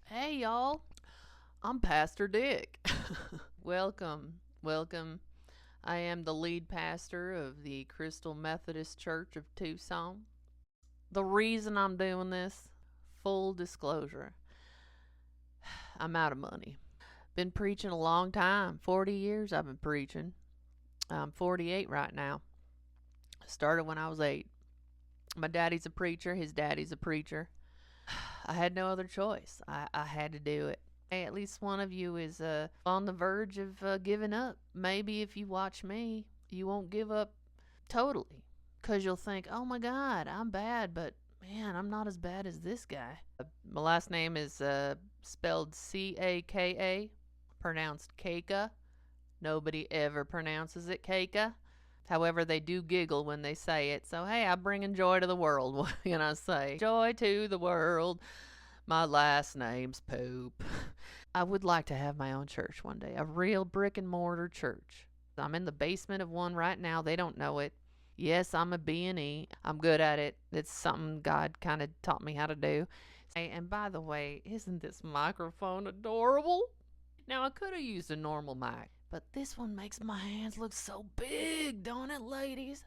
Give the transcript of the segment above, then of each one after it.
Hey, y'all. I'm Pastor Dick. Welcome. I am the lead pastor of the Crystal Methodist Church of Tucson. The reason I'm doing this, full disclosure, I'm out of money. Been preaching a long time. 40 years I've been preaching. I'm 48 right now. Started when I was 8. My daddy's a preacher. His daddy's a preacher. I had no other choice. I had to do it. Hey, at least one of you is on the verge of giving up. Maybe if you watch me, you won't give up totally. Because you'll think, oh my God, I'm bad, but man, I'm not as bad as this guy. My last name is spelled Caka, pronounced Kaka. Nobody ever pronounces it Kaka. However, they do giggle when they say it. So, hey, I'm bringing joy to the world. What can I say? Joy to the world. My last name's Poop. I would like to have my own church one day. A real brick and mortar church. I'm in the basement of one right now. They don't know it. Yes, I'm a B&E. I'm good at it. It's something God kind of taught me how to do. Hey, and by the way, isn't this microphone adorable? Now, I could have used a normal mic, but this one makes my hands look so big, don't it, ladies?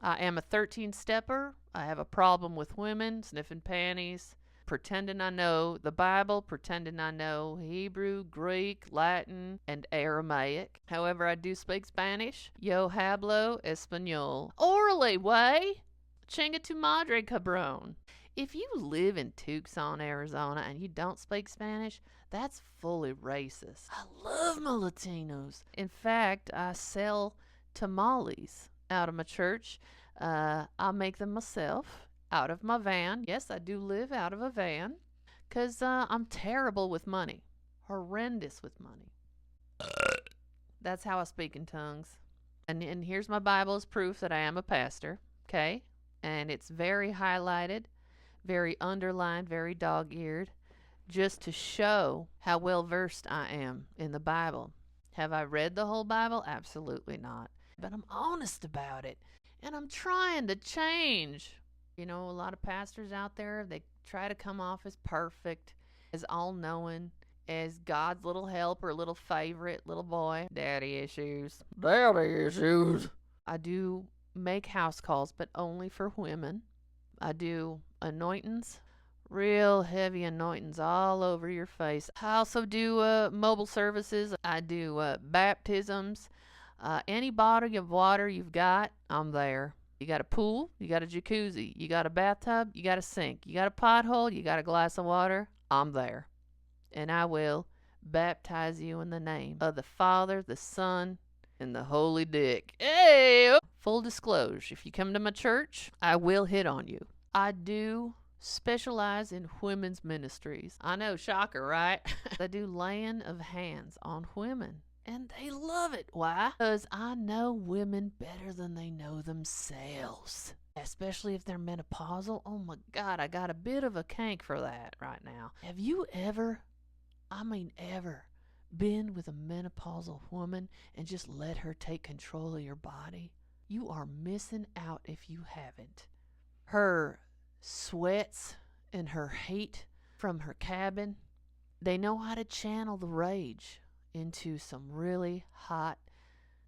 I am a 13-stepper. I have a problem with women, sniffing panties, pretending I know the Bible, pretending I know Hebrew, Greek, Latin, and Aramaic. However, I do speak Spanish. Yo hablo español. Orally, way. Chinga tu madre, cabron. If you live in Tucson, Arizona, and you don't speak Spanish, that's fully racist. I love my Latinos. In fact, I sell tamales out of my church. I make them myself out of my van. Yes, I do live out of a van because I'm terrible with money. Horrendous with money. That's how I speak in tongues. And here's my Bible as proof that I am a pastor. Okay? And it's very highlighted, very underlined, very dog-eared, just to show how well versed I am in the Bible. Have I read the whole Bible? Absolutely not. But I'm honest about it. And I'm trying to change. You know, a lot of pastors out there, they try to come off as perfect, as all-knowing, as God's little helper, little favorite, little boy. Daddy issues. Daddy issues. I do make house calls, but only for women. I do anointings, real heavy anointings all over your face. I also do mobile services. I do baptisms. Any body of water you've got, I'm there. You got a pool, you got a jacuzzi, you got a bathtub, you got a sink, you got a pothole, you got a glass of water, I'm there. And I will baptize you in the name of the Father, the Son, and the Holy Dick. Hey! Full disclosure, if you come to my church, I will hit on you. I do specialize in women's ministries. I know, shocker, right? I do laying of hands on women. And they love it. Why? Because I know women better than they know themselves. Especially if they're menopausal. Oh my God, I got a bit of a kink for that right now. Have you ever been with a menopausal woman and just let her take control of your body? You are missing out if you haven't. Her sweats and her heat from her cabin, they know how to channel the rage into some really hot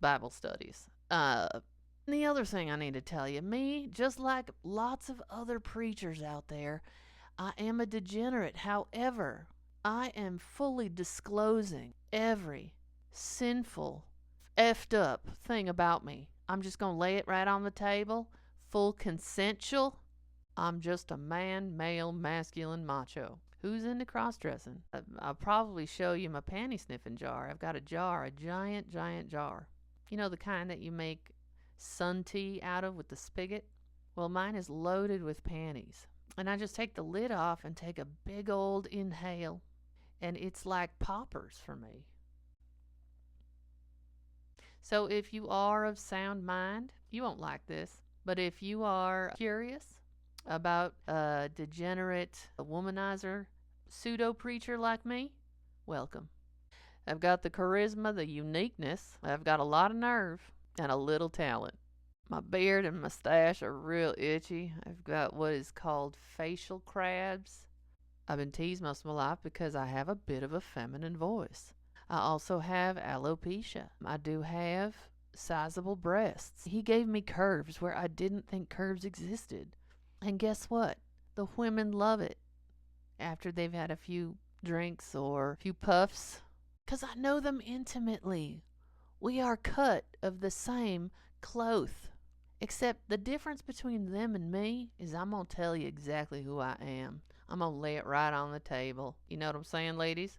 Bible studies. The other thing I need to tell you, me, just like lots of other preachers out there, I am a degenerate. However, I am fully disclosing every sinful, effed up thing about me. I'm just going to lay it right on the table. Full consensual. I'm just a man, male, masculine, macho. Who's into cross-dressing? I'll probably show you my panty sniffing jar. I've got a jar, a giant jar. You know, the kind that you make sun tea out of with the spigot? Well, mine is loaded with panties. And I just take the lid off and take a big old inhale. And it's like poppers for me. So if you are of sound mind, you won't like this. But if you are curious about a degenerate, a womanizer, pseudo-preacher like me, welcome. I've got the charisma, the uniqueness. I've got a lot of nerve and a little talent. My beard and mustache are real itchy. I've got what is called facial crabs. I've been teased most of my life because I have a bit of a feminine voice. I also have alopecia. I do have sizable breasts. He gave me curves where I didn't think curves existed. And guess what? The women love it after they've had a few drinks or a few puffs. 'Cause I know them intimately. We are cut of the same cloth. Except the difference between them and me is I'm going to tell you exactly who I am. I'm going to lay it right on the table. You know what I'm saying, ladies?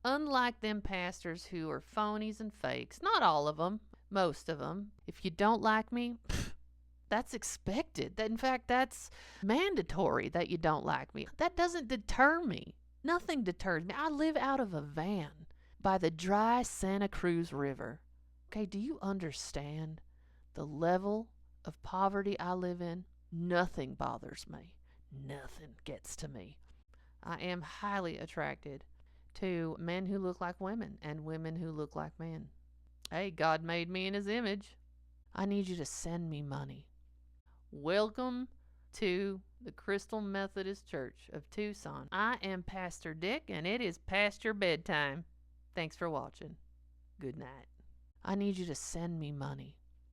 Unlike them pastors who are phonies and fakes, not all of them, most of them, if you don't like me, that's expected. In fact, that's mandatory that you don't like me. That doesn't deter me. Nothing deters me. I live out of a van by the dry Santa Cruz River. Okay, do you understand the level of poverty I live in? Nothing bothers me. Nothing gets to me. I am highly attracted to men who look like women and women who look like men. Hey, God made me in his image. I need you to send me money. Welcome to the Crystal Methodist Church of Tucson. I am Pastor Dick, and it is past your bedtime. Thanks for watching. Good night. I need you to send me money.